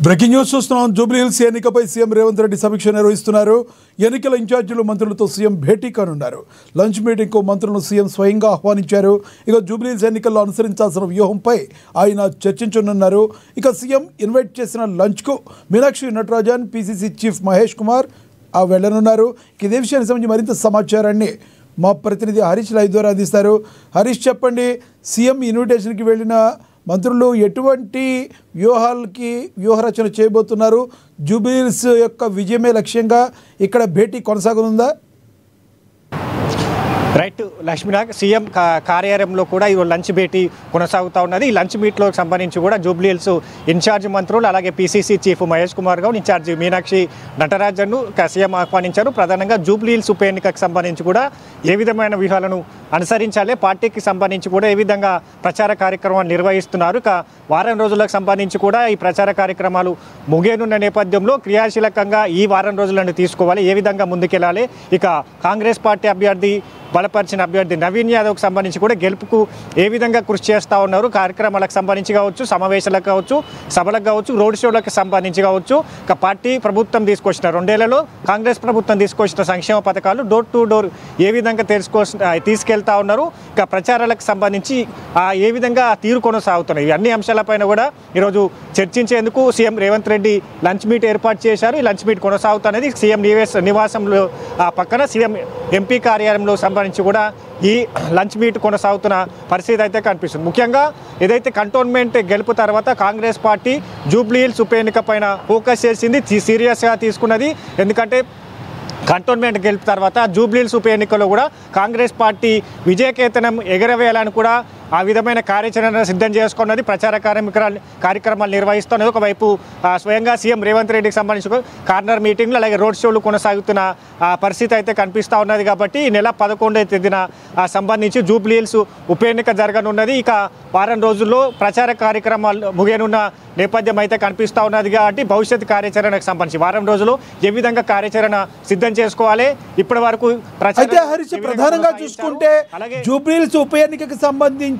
Breaking news చూస్తున్నాం. Jubilee Hills ఎన్నికపై CM Revanth Reddy సమీక్ష నిర్వహిస్తున్నారు. ఎన్నికల ఇన్ఛార్జీలు మంత్రులతో సీఎం భేటీ కానున్నారు. లంచ్ మీటింగ్కు మంత్రులను సీఎం స్వయంగా ఆహ్వానించారు. ఇక జూబ్లీహిల్స్ ఎన్నికల్లో అనుసరించాల్సిన వ్యూహంపై ఆయన చర్చించనున్నారు. ఇక సీఎం ఇన్వైట్ చేసిన లంచ్కు మీనాక్షి నటరాజన్, పీసీసీ చీఫ్ మహేష్ కుమార్ వెళ్లనున్నారు. ఇదే విషయానికి సంబంధించి మరింత సమాచారాన్ని మా ప్రతినిధి హరీష్ లైవ్ ద్వారా అందిస్తారు. హరీష్, చెప్పండి, సీఎం ఇన్విటేషన్కి వెళ్ళిన మంత్రులు ఎటువంటి వ్యూహరచన చేయబోతున్నారు? జూబ్లీహిల్స్ యొక్క విజయమే లక్ష్యంగా ఇక్కడ భేటీ కొనసాగుతుందా? రైట్ లక్ష్మీనాథ్, సీఎం కార్యాలయంలో కూడా ఈరోజు లంచ్ భేటీ కొనసాగుతూ ఉన్నది. ఈ లంచ్ మీట్లో సంబంధించి కూడా జూబ్లీహిల్స్ ఇన్ఛార్జ్ మంత్రులు, అలాగే PCC chief Mahesh Kumar Goud, incharge Meenakshi నటరాజన్ను సీఎం ఆహ్వానించారు. ప్రధానంగా జూబ్లీహిల్స్ ఉప ఎన్నికకు సంబంధించి కూడా ఏ విధమైన వ్యూహాలను అనుసరించాలి, పార్టీకి సంబంధించి కూడా ఏ విధంగా ప్రచార కార్యక్రమాలు నిర్వహిస్తున్నారు. ఇక వారం రోజులకు సంబంధించి కూడా ఈ ప్రచార కార్యక్రమాలు ముగియనున్న నేపథ్యంలో క్రియాశీలకంగా ఈ వారం రోజులను తీసుకోవాలి, ఏ విధంగా ముందుకెళ్ళాలి. ఇక కాంగ్రెస్ పార్టీ అభ్యర్థి, బలపరిచిన అభ్యర్థి నవీన్ యాదవ్కి సంబంధించి కూడా గెలుపుకు ఏ విధంగా కృషి చేస్తూ ఉన్నారు, కార్యక్రమాలకు సంబంధించి కావచ్చు, సమావేశాలకు కావచ్చు, సభలకు కావచ్చు, రోడ్ షోలకు సంబంధించి కావచ్చు. ఇక పార్టీ ప్రభుత్వం తీసుకొచ్చిన 2 ఏళ్లలో కాంగ్రెస్ ప్రభుత్వం తీసుకొచ్చిన సంక్షేమ పథకాలు డోర్ టు డోర్ ఏ విధంగా తీసుకెళ్తా ఉన్నారు, ఇక ప్రచారాలకు సంబంధించి ఏ విధంగా తీరు కొనసాగుతున్నాయి, అన్ని అంశాలపైన కూడా ఈరోజు చర్చించేందుకు CM Revanth Reddy lunch meet ఏర్పాటు చేశారు. ఈ లంచ్ మీట్ కొనసాగుతున్నది సీఎం నివాసంలో పక్కన సీఎం ఎంపీ కార్యాలయంలో సంబంధించి కూడా ఈ లంచ్ మీట్ కొనసాగుతున్న పరిస్థితి అయితే కనిపిస్తుంది. ముఖ్యంగా ఏదైతే కంటోన్మెంట్ గెలుపు తర్వాత కాంగ్రెస్ పార్టీ జూబ్లీహిల్స్ ఉప ఎన్నిక పైన ఫోకస్ చేసింది, సీరియస్గా తీసుకున్నది. ఎందుకంటే కంటోన్మెంట్ గెలుపు తర్వాత జూబ్లీహిల్స్ ఉప ఎన్నికల్లో కూడా కాంగ్రెస్ పార్టీ విజయకేతనం ఎగరవేయాలని కూడా ఆ విధమైన కార్యాచరణ సిద్ధం చేసుకున్నది, ప్రచార కార్యక్రమాలు నిర్వహిస్తున్నది. ఒకవైపు స్వయంగా సీఎం రేవంత్ రెడ్డికి సంబంధించి కార్నర్ మీటింగ్లు, అలాగే రోడ్ షోలు కొనసాగుతున్న పరిస్థితి అయితే కనిపిస్తూ ఉన్నది. కాబట్టి ఈ నెల 11వ తేదీన సంబంధించి జూబ్లీహిల్స్ ఉప ఎన్నిక జరగనున్నది. ఇక వారం రోజుల్లో ప్రచార కార్యక్రమాలు ముగియనున్న నేపథ్యం అయితే కనిపిస్తూ ఉన్నది. కాబట్టి భవిష్యత్ కార్యాచరణకు సంబంధించి వారం రోజులు ఏ విధంగా కార్యాచరణ సిద్ధం చేసుకోవాలి, ఇప్పటి వరకు ప్రధానంగా చూసుకుంటే జూబ్లీహిల్స్ ఉప ఎన్నికకి సంబంధించి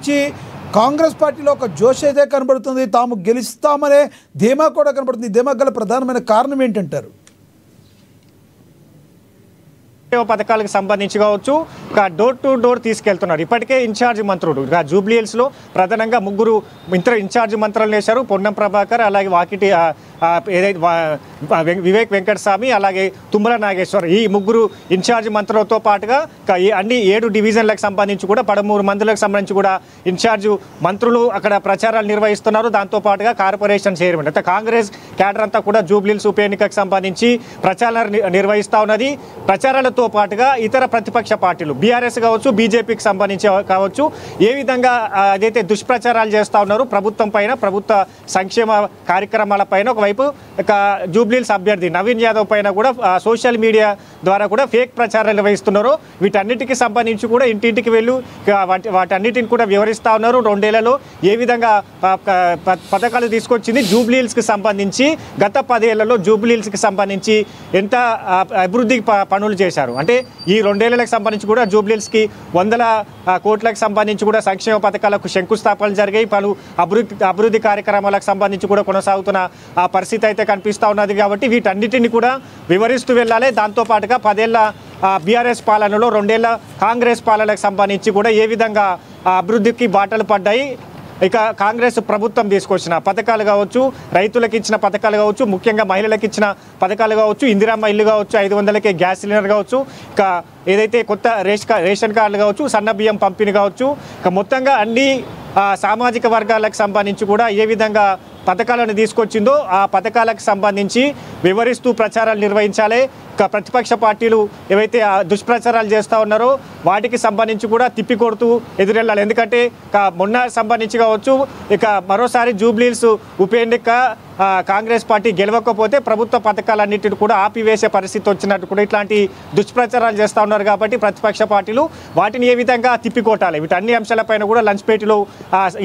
కాంగ్రెస్ పార్టీలో ఒక జోష్ అయితే కనబడుతుంది, తాము గెలుస్తామనే ధీమా కూడా కనబడుతుంది. ధీమా గల ప్రధానమైన కారణం ఏంటంటారు? పథకాలకు సంబంధించి కావచ్చు, డోర్ టు డోర్ తీసుకెళ్తున్నారు. ఇప్పటికే ఇన్ఛార్జ్ మంత్రులు జూబ్లీహిల్స్లో ప్రధానంగా 3 ఇన్ఛార్జ్ మంత్రులు వేశారు. పొన్నం ప్రభాకర్, అలాగే వాకిటి ఏదైతే వివేక్ వెంకటస్వామి, అలాగే తుమ్మల నాగేశ్వర్, ఈ 3 ఇన్ఛార్జ్ మంత్రులతో పాటుగా అన్ని 7 డివిజన్లకు సంబంధించి కూడా 13 మందులకు సంబంధించి కూడా ఇన్ఛార్జ్ మంత్రులు అక్కడ ప్రచారాలు నిర్వహిస్తున్నారు. దాంతోపాటుగా కార్పొరేషన్ చైర్మన్ అంటే కాంగ్రెస్ క్యాడర్ అంతా కూడా జూబ్లీహిల్స్ ఉప ఎన్నికకు సంబంధించి ప్రచారాలు నిర్వహిస్తూ ఉన్నది. ప్రచారాలతో పాటుగా ఇతర ప్రతిపక్ష పార్టీలు బీఆర్ఎస్ కావచ్చు, బీజేపీకి సంబంధించి కావచ్చు, ఏ విధంగా అదైతే దుష్ప్రచారాలు చేస్తూ ఉన్నారు ప్రభుత్వం పైన, ప్రభుత్వ సంక్షేమ కార్యక్రమాల పైన. ఒకవైపు జూబ్లీహిల్స్ అభ్యర్థి నవీన్ యాదవ్ పైన కూడా సోషల్ మీడియా ద్వారా కూడా ఫేక్ ప్రచారాలు నిర్వహిస్తున్నారు. వీటన్నిటికీ సంబంధించి కూడా ఇంటింటికి వెళ్ళి వాటన్నిటిని కూడా వివరిస్తూ ఉన్నారు. 2 ఏళ్లలో ఏ విధంగా పథకాలు తీసుకొచ్చింది, జూబ్లీహిల్స్కి సంబంధించి గత 10 ఏళ్లలో జూబ్లీహిల్స్కి సంబంధించి ఎంత అభివృద్ధి పనులు చేశారు అంటే ఈ 2 ఏళ్లకు సంబంధించి కూడా జూబ్లీహిల్స్కి 100 కోట్లకు సంబంధించి కూడా సంక్షేమ పథకాలకు శంకుస్థాపనలు జరిగాయి. పలు అభివృద్ధి కార్యక్రమాలకు సంబంధించి కూడా కొనసాగుతున్న ఆ పరిస్థితి అయితే కనిపిస్తూ ఉన్నది. కాబట్టి వీటన్నిటిని కూడా వివరిస్తూ వెళ్ళాలి. దాంతోపాటుగా 10 ఏళ్ల బీఆర్ఎస్ పాలనలో 2 ఏళ్ల కాంగ్రెస్ పాలనకు సంబంధించి కూడా ఏ విధంగా అభివృద్ధికి బాటలు పడ్డాయి, ఇక కాంగ్రెస్ ప్రభుత్వం తీసుకొచ్చిన పథకాలు కావచ్చు, రైతులకు ఇచ్చిన పథకాలు కావచ్చు, ముఖ్యంగా మహిళలకు ఇచ్చిన పథకాలు కావచ్చు, ఇందిరమ్మ ఇల్లు కావచ్చు, 500కే గ్యాస్ సిలిండర్ కావచ్చు, ఇక ఏదైతే కొత్త రేషన్ కార్డులు కావచ్చు, సన్న బియ్యం పంపిణీ కావచ్చు, ఇక మొత్తంగా అన్ని సామాజిక వర్గాలకు సంబంధించి కూడా ఏ విధంగా పథకాలను తీసుకొచ్చిందో ఆ పథకాలకు సంబంధించి వివరిస్తూ ప్రచారాలు నిర్వహించాలి. ఇక ప్రతిపక్ష పార్టీలు ఏవైతే దుష్ప్రచారాలు చేస్తూ ఉన్నారో వాటికి సంబంధించి కూడా తిప్పికొడుతూ ఎదురెళ్ళాలి. ఎందుకంటే మొన్న సంబంధించి కావచ్చు, ఇక మరోసారి జూబ్లీహిల్స్ ఉప ఎన్నిక కాంగ్రెస్ పార్టీ గెలవకపోతే ప్రభుత్వ పథకాలన్నింటిని కూడా ఆపివేసే పరిస్థితి వచ్చినట్టు కూడా ఇట్లాంటి దుష్ప్రచారాలు చేస్తూ ఉన్నారు. కాబట్టి ప్రతిపక్ష పార్టీలు వాటిని ఏ విధంగా తిప్పికొట్టాలి, వీటన్ని అంశాలపైన కూడా లంచ్ భేటీలో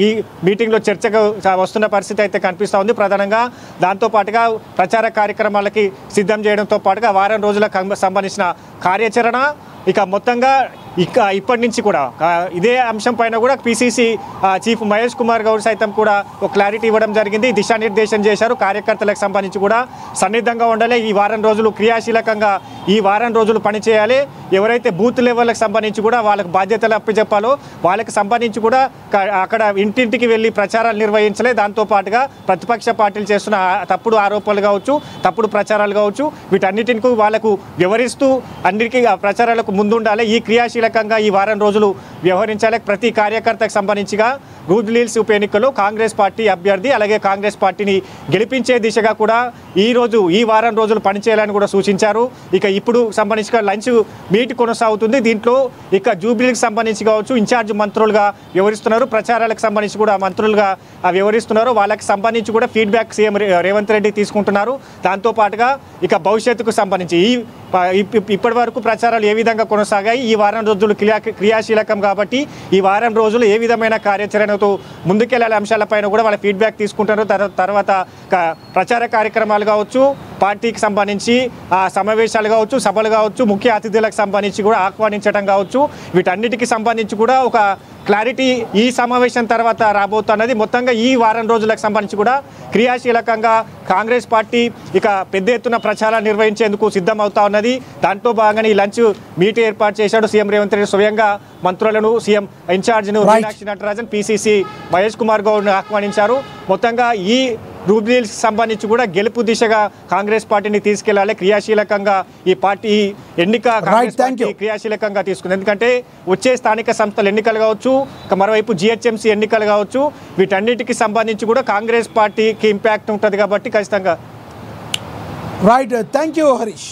ఈ మీటింగ్లో చర్చకు వస్తున్న పరిస్థితి అయితే కనిపిస్తూ ఉంది. ప్రధానంగా దాంతోపాటుగా ప్రచార కార్యక్రమాలకి సిద్ధం చేయడంతో పాటుగా వారం రోజులకు సంబంధించిన కార్యాచరణ, ఇక మొత్తంగా ఇప్పటి నుంచి కూడా ఇదే అంశం పైన కూడా పిసిసి చీఫ్ మహేష్ కుమార్ గౌడ్ సైతం కూడా ఒక క్లారిటీ ఇవ్వడం జరిగింది, దిశానిర్దేశం చేశారు. కార్యకర్తలకు సంబంధించి కూడా సన్నిద్ధంగా ఉండాలి, ఈ వారం రోజులు క్రియాశీలకంగా ఈ వారం రోజులు పనిచేయాలి. ఎవరైతే బూత్ లెవెల్కి సంబంధించి కూడా వాళ్ళకి బాధ్యతలు అప్పచెప్పాలో వాళ్ళకి సంబంధించి కూడా అక్కడ ఇంటింటికి వెళ్ళి ప్రచారాలు నిర్వహించలే. దాంతోపాటుగా ప్రతిపక్ష పార్టీలు చేస్తున్న తప్పుడు ఆరోపణలు కావచ్చు, తప్పుడు ప్రచారాలు కావచ్చు, వీటన్నిటికి వాళ్ళకు వివరిస్తూ అన్నిటికీ ప్రచారాలకు ముందుండాలి. ఈ క్రియాశీలకంగా ఈ వారం రోజులు వ్యవహరించాలి. ప్రతి కార్యకర్తకు సంబంధించిగా జూబ్లీహిల్స్ ఉప ఎన్నికల్లో కాంగ్రెస్ పార్టీ అభ్యర్థి అలాగే కాంగ్రెస్ పార్టీని గెలిపించే దిశగా కూడా ఈ వారం రోజులు పనిచేయాలని కూడా సూచించారు. ఇక ఇప్పుడు సంబంధించిన లంచ్ మీట్ కొనసాగుతుంది. దీంట్లో ఇక జూబ్లీహిల్స్కి సంబంధించి కావచ్చు ఇన్ఛార్జ్ మంత్రులుగా వ్యవహరిస్తున్నారు, ప్రచారాలకు సంబంధించి కూడా మంత్రులుగా వ్యవహరిస్తున్నారు. వాళ్ళకి సంబంధించి కూడా ఫీడ్బ్యాక్ సీఎం రేవంత్ రెడ్డి తీసుకుంటున్నారు. దాంతోపాటుగా ఇక భవిష్యత్తుకు సంబంధించి ఇప్పటి వరకు ప్రచారాలు ఏ విధంగా కొనసాగాయి, ఈ వారం రోజులు క్రియాశీలకం కాబట్టి ఈ వారం రోజులు ఏ విధమైన కార్యాచరణతో ముందుకెళ్లే అంశాలపైన కూడా వాళ్ళ ఫీడ్బ్యాక్ తీసుకుంటారు. తర్వాత ప్రచార కార్యక్రమాలు కావచ్చు, పార్టీకి సంబంధించి సమావేశాలు కావచ్చు, సభలు కావచ్చు, ముఖ్య అతిథులకు సంబంధించి కూడా ఆహ్వానించడం కావచ్చు, వీటన్నిటికి సంబంధించి కూడా ఒక క్లారిటీ ఈ సమావేశం తర్వాత రాబోతున్నది. మొత్తంగా ఈ వారం రోజులకు సంబంధించి కూడా క్రియాశీలకంగా కాంగ్రెస్ పార్టీ ఇక పెద్ద ఎత్తున ప్రచారాలు నిర్వహించేందుకు సిద్ధమవుతా ఉన్నది. దాంట్లో భాగంగానే ఈ లంచ్ మీట్ ఏర్పాటు చేశాడు సీఎం రేవంత్ రెడ్డి. స్వయంగా మంత్రులను, సీఎం ఇన్ఛార్జ్ను మీనాక్షి నటరాజన్, పిసిసి మహేష్ కుమార్ గౌడ్ను ఆహ్వానించారు. మొత్తంగా ఈ జూబ్లీహిల్స్ సంబంధించి కూడా గెలుపు దిశగా కాంగ్రెస్ పార్టీని తీసుకెళ్లాలి. క్రియాశీలకంగా ఈ పార్టీ క్రియాశీలకంగా తీసుకుంది. ఎందుకంటే వచ్చే స్థానిక సంస్థల ఎన్నికలు కావచ్చు, మరోవైపు జిహెచ్ఎంసీ ఎన్నికలు కావచ్చు, వీటన్నిటికి సంబంధించి కూడా కాంగ్రెస్ పార్టీకి ఇంపాక్ట్ ఉంటుంది కాబట్టి ఖచ్చితంగా. Right, thank you Harish.